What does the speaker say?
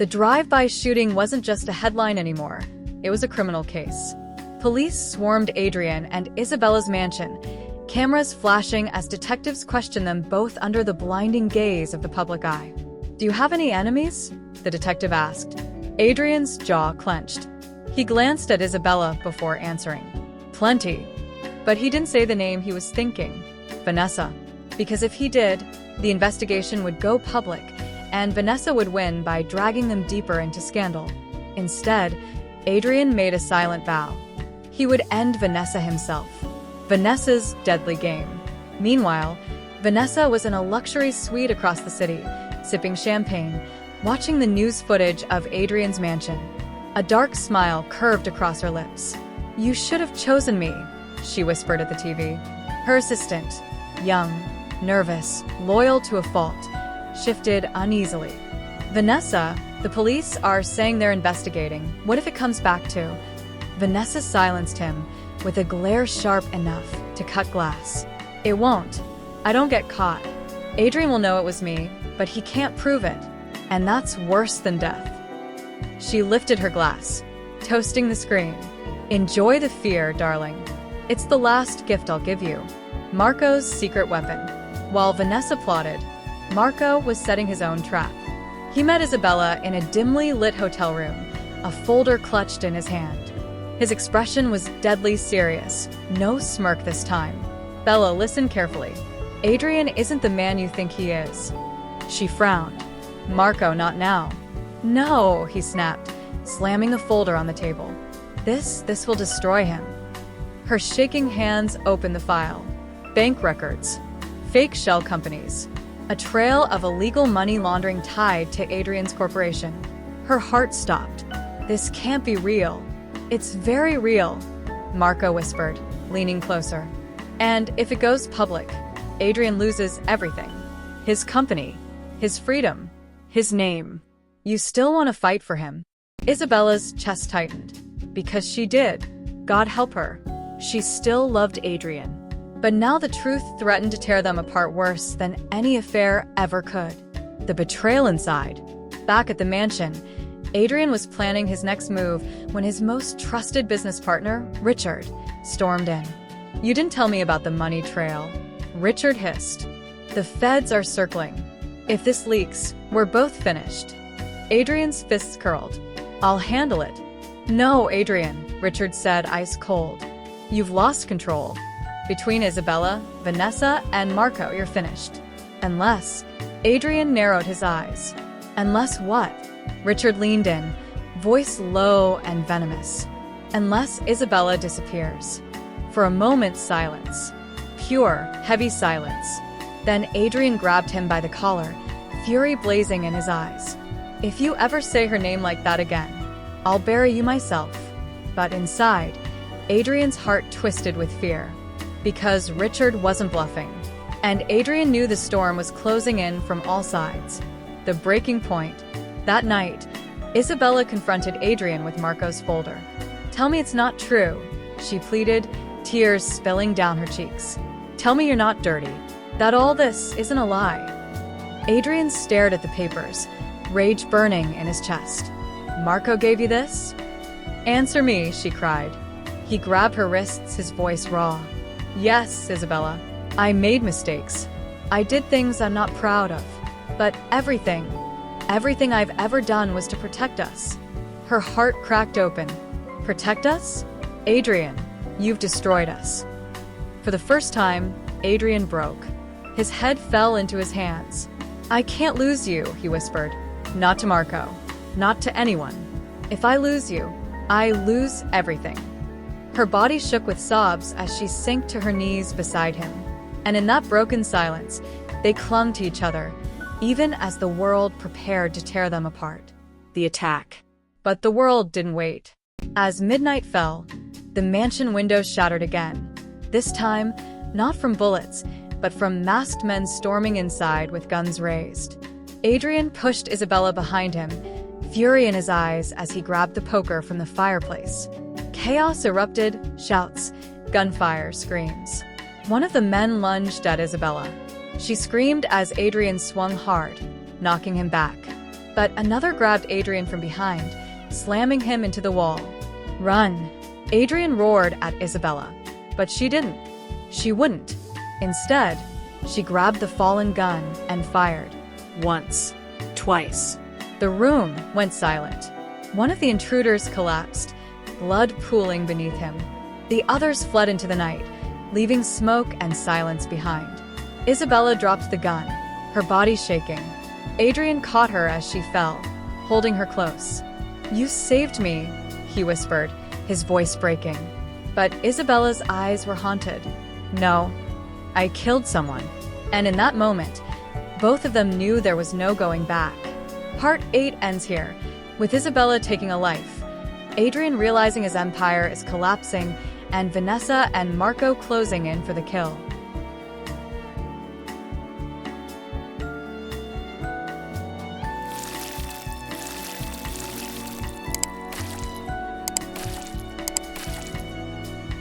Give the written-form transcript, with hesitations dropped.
The drive-by shooting wasn't just a headline anymore. It was a criminal case. Police swarmed Adrian and Isabella's mansion, cameras flashing as detectives questioned them both under the blinding gaze of the public eye. "Do you have any enemies?" the detective asked. Adrian's jaw clenched. He glanced at Isabella before answering. "Plenty." But he didn't say the name he was thinking. Vanessa. Because if he did, the investigation would go public, and Vanessa would win by dragging them deeper into scandal. Instead, Adrian made a silent vow. He would end Vanessa himself. Vanessa's deadly game. Meanwhile, Vanessa was in a luxury suite across the city, sipping champagne, watching the news footage of Adrian's mansion. A dark smile curved across her lips. "You should have chosen me," she whispered at the TV. Her assistant, young, nervous, loyal to a fault, shifted uneasily. "Vanessa, the police are saying they're investigating. What if it comes back to?" Vanessa silenced him with a glare sharp enough to cut glass. "It won't. I don't get caught. Adrian will know it was me, but he can't prove it. And that's worse than death." She lifted her glass, toasting the screen. "Enjoy the fear, darling. It's the last gift I'll give you." Marco's secret weapon. While Vanessa plotted, Marco was setting his own trap. He met Isabella in a dimly lit hotel room, a folder clutched in his hand. His expression was deadly serious, no smirk this time. "Bella, listen carefully. Adrian isn't the man you think he is." She frowned. "Marco, not now." "No," he snapped, slamming the folder on the table. This will destroy him." Her shaking hands opened the file. Bank records. Fake shell companies. A trail of illegal money laundering tied to Adrian's corporation. Her heart stopped. "This can't be real." "It's very real," Marco whispered, leaning closer. "And if it goes public, Adrian loses everything. His company, his freedom, his name. You still want to fight for him?" Isabella's chest tightened. Because she did. God help her. She still loved Adrian. But now the truth threatened to tear them apart worse than any affair ever could. The betrayal inside. Back at the mansion, Adrian was planning his next move when his most trusted business partner, Richard, stormed in. "You didn't tell me about the money trail," Richard hissed. "The feds are circling. If this leaks, we're both finished." Adrian's fists curled. "I'll handle it." "No, Adrian," Richard said ice cold. "You've lost control. Between Isabella, Vanessa, and Marco, you're finished. Unless..." Adrian narrowed his eyes. "Unless what?" Richard leaned in, voice low and venomous. "Unless Isabella disappears." For a moment, silence. Pure, heavy silence. Then Adrian grabbed him by the collar, fury blazing in his eyes. "If you ever say her name like that again, I'll bury you myself." But inside, Adrian's heart twisted with fear. Because Richard wasn't bluffing. And Adrian knew the storm was closing in from all sides. The breaking point. That night, Isabella confronted Adrian with Marco's folder. "Tell me it's not true," she pleaded, tears spilling down her cheeks. "Tell me you're not dirty. That all this isn't a lie." Adrian stared at the papers, rage burning in his chest. "Marco gave you this?" "Answer me," she cried. He grabbed her wrists, his voice raw. "Yes, Isabella. I made mistakes. I did things I'm not proud of. But everything I've ever done was to protect us." Her heart cracked open. "Protect us? Adrian, you've destroyed us." For the first time, Adrian broke. His head fell into his hands. "I can't lose you," he whispered. "Not to Marco. Not to anyone. If I lose you, I lose everything." Her body shook with sobs as she sank to her knees beside him. And in that broken silence, they clung to each other, even as the world prepared to tear them apart. The attack. But the world didn't wait. As midnight fell, the mansion windows shattered again. This time, not from bullets, but from masked men storming inside with guns raised. Adrian pushed Isabella behind him, fury in his eyes as he grabbed the poker from the fireplace. Chaos erupted, shouts, gunfire, screams. One of the men lunged at Isabella. She screamed as Adrian swung hard, knocking him back. But another grabbed Adrian from behind, slamming him into the wall. "Run!" Adrian roared at Isabella, but she didn't. She wouldn't. Instead, she grabbed the fallen gun and fired. Once. Twice. The room went silent. One of the intruders collapsed, blood pooling beneath him. The others fled into the night, leaving smoke and silence behind. Isabella dropped the gun, her body shaking. Adrian caught her as she fell, holding her close. "You saved me," he whispered, his voice breaking. But Isabella's eyes were haunted. "No, I killed someone." And in that moment, both of them knew there was no going back. Part 8 ends here, with Isabella taking a life, Adrian realizing his empire is collapsing, and Vanessa and Marco closing in for the kill.